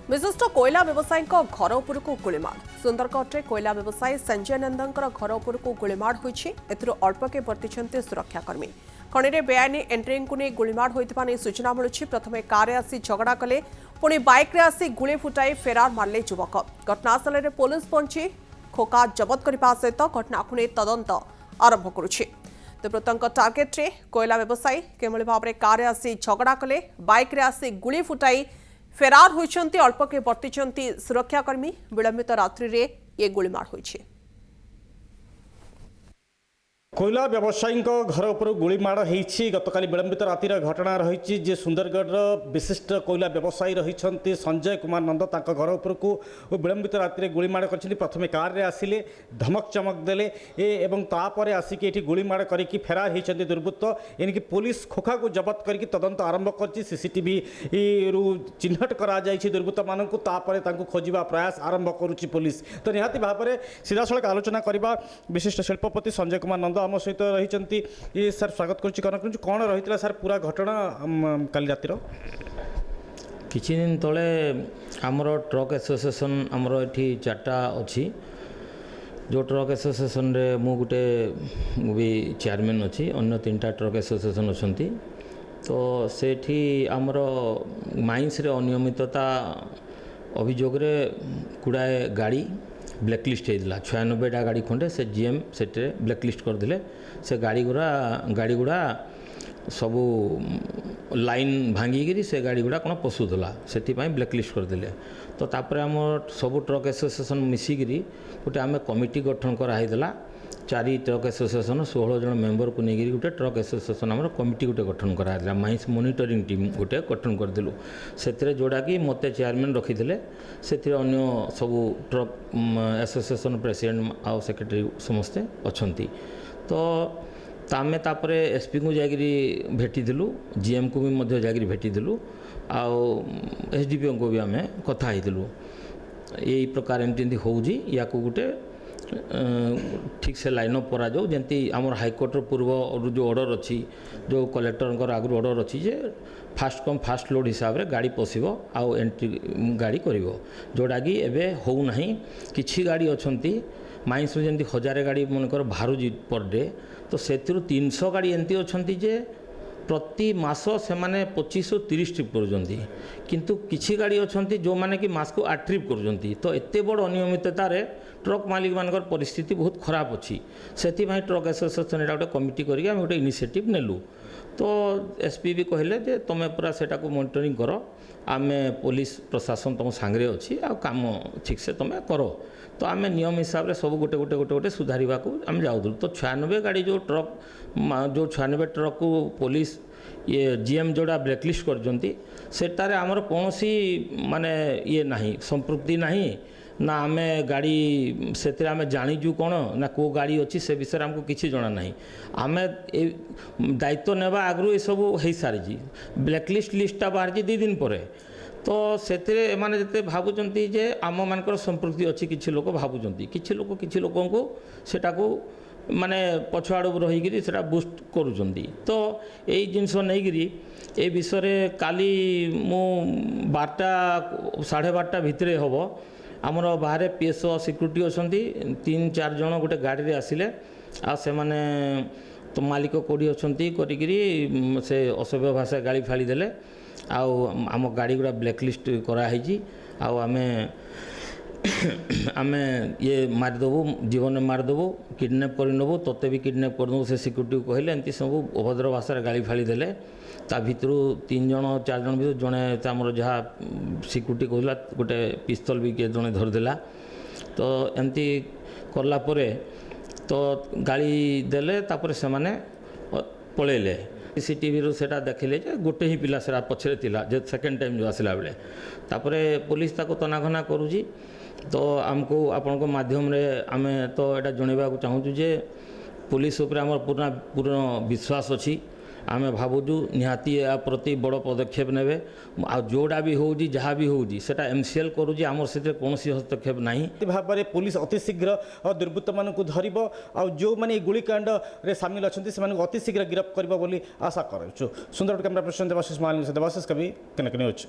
विशिष्ट कोयला व्यवसायी घर उपरकू गुलीमाड़ सुंदरगढ़ कोयला व्यवसायी संजय नंदर घर उपरकू गुलीमाड़ होती अल्पके वर्तिंट सुरक्षाकर्मी खनि में बेआईन एंट्री को नहीं गुलीमाड़ होता सूचना मिलूँ। प्रथम कार आसी झगड़ा कले पुणी बाइक आसी गुली फुटाई फेरार मारे युवक। घटनास्थल में पुलिस पहुंची खोका जबत करने सहित घटना को नहीं तदंत आरंभ करुछि। मृतक टार्गेट रे कोयला व्यवसायी केवल भाव में कार आसी झगड़ा कले बाइक आसी गुली फुटाई फेरार होइछन्ति अल्पके वर्तिंट सुरक्षाकर्मी। विलंबित रात्रि रे ये गुलीमाड़ होइछि। कोयला व्यवसायी घर उपर गुलीमाड़ होती गतकाली विलंबित रातिर घटना रही जे सुंदरगढ़ विशिष्ट कोयला व्यवसायी रही संजय कुमार नंद घर उपरकू विलंबित रातिर गुलीमाड़ कर प्रथम कार रे आसिले धमक चमक देले एवं तापर आसिक ये गुलीमाड़ करके फेरार होती दुर्बृत्त। एनिक पुलिस खोखा को जबत करके तदंत आरंभ कर सीसीटीवी रु चिन्हट करा दुर्बृत्त मानक खोजा प्रयास आरंभ करुच्ची पुलिस। तो निहाती भाव में सीधासख आलोचना करवा विशिष्ट शिल्पपति संजय कुमार नंद आम सहित रही सर स्वागत करुच्ची कौन रही सर पूरा घटना काली रातिर किछि दिन तले आमर ट्रक एसोसिएशन आमर एठी चार्टा अच्छी जो ट्रक एसोसिएशन रे मु गुटे भी चेयरमैन अच्छी अन्य 3टा ट्रक एसोसिएशन अच्छी। तो सेठी आमर माइंस रे अनियमितता अभियोग रे गुड़ाए गाड़ी ब्लैकलिस्ट होता 96टा गाड़ी खंडे से जीएम से ब्लैकलिस्ट करदे से गाड़ी गुड़ा सबू लाइन भांगिकी से गाड़ी गुड़ा कौन पशुला से ब्लैकलिस्ट करदे। तो तापर आम सबू ट्रक एसोसिएशन मिसिकी गोटे आम कमिटी गठन कराइला 4 ट्रक एसोसिएशन 16 जन मेंबर को लेकर गोटे ट्रक एसोसिएशन आम कमिटी गोटे गठन कराइला माइंस मॉनिटरिंग टीम गोटे गठन करदेलु से जोड़ा कि मत चेयरमैन रखीदे से अन्य सबू ट्रक एसोसिएशन प्रेसिडेंट आउ सेक्रेटरी समस्ते अच्छी। तो आम तापर एसपी को जाकरी भेटिलु जीएम को भी जाकरी भेटिलु आउ एसडीपीओ को भी आम कथा यही प्रकार एमती होउजी या गोटे ठीक से लाइन अप करा जाऊ जमी आम हाइकोर्टर पूर्व जो ऑर्डर अच्छी जो कलेक्टर आगु ऑर्डर अच्छी जे फास्ट कम फास्ट लोड हिसाब से गाड़ी पशिब आउ एंट्री गाड़ी कर जोड़ा कि एवं होना कि गाड़ी अच्छा माइंस जमी 1000 गाड़ी मनकर बाहर पर डे तो से 300 गाड़ी एमती अच्छा जे प्रति मास से 25-30 ट्रिप कर किसी गाड़ी अच्छा जो मैंने कि मास को 8 ट्रिप कर तो एत बड़ अनियमिततार ट्रक मालिक मान परिस्थिति बहुत खराब अच्छी से ट्रक एसोसिएशन गोटे कमिटी करके गोटे इनिशिएटिव नेलु। तो एसपी भी कहले जे तुम पूरा सेटा को मॉनिटरिंग कर आम पुलिस प्रशासन तुम सांगे अच्छी आ काम ठीक से तुम कर। तो आम नियम हिसाब से सब गोटे गोटे गोटे गोटे सुधार को आम जाऊँ। तो 96 गाड़ी जो ट्रक 96 ट्रक को पुलिस ये जीएम जोड़ा ब्लैकलिस्ट कर आमर कौन सी माने ये नहीं संपृक्ति नहीं ना आम गाड़ी से जानीजु कौन ना को गाड़ी अच्छी से विषय आमको किसी जना ना आम दायित्व नेबा आगु ये सब हो सारी ब्लैकलिस्ट लिस्टा बाहर 2 दिन पर। तो से माने जिते भावुंट जे आम मानकर संपृक्ति अच्छी किसी लोग भावुंट किसी लोक को सेटा को माने पछुआड़ रहीकि से बुस्ट करुँच। तो यही जिनस नहीं ये विषय काली मु 12टा 12:30 भितर हम आमर बाहर पीएसओ सिक्यूरीटी अच्छा 3-4 जन गोटे गाड़ी रे आसिले आ से माने तो मालिक कौड़ी अच्छा करी से असभ्य भाषा गाड़ी फाड़ी देले आम गाड़ी गुड़ा ब्लैकलिस्ट कराई आम ये मारिदेबू जीवन में मारिदेबू किडनैप करनेबू तोते भी किडनैप करदेबू से सिक्यूरीटी को कहले एमती सब अभद्र भाषा गाड़ी फाड़ी देले। ता भितर 3 जन 4 जन भी जड़े आमर जहाँ सिक्यूरीटी कहला गोटे पिस्तल भी किए जड़े धरदेला। तो एमती करला परे तो गाड़ी देले तापर से माने पलैले सीसीटीवी रू सेटा देखिले जे गोटे ही पिला सेरा पछरे थिला जे सेकेंड टाइम जो आसला बेले तापरे पुलिस ताको तनाघना करूजी। तो आमको आपण माध्यम रे आमे तो एटा जणेबा को चाहूँ जे पुलिस उपर आमर पूर्ण विश्वास अच्छी आमे भावुजु निहाती या प्रति बड़ पदक्षेप नेबे आ जोड़ा भी होउजी जहाँ भी होउजी सेटा एमसीएल करूजी आमर से कौन हस्तक्षेप नहीं भाव में पुलिस अति शीघ्र दुर्बृत्त मान धरब आ जो मैंने गुलिकांड रे सामिल अच्छा से अति शीघ्र गिरफ्त कर आशा करूँ। सुंदरगढ़ कैमरा पर्सन देवाशीष महालिंग से देवाशीष कवि कनक न्यूज।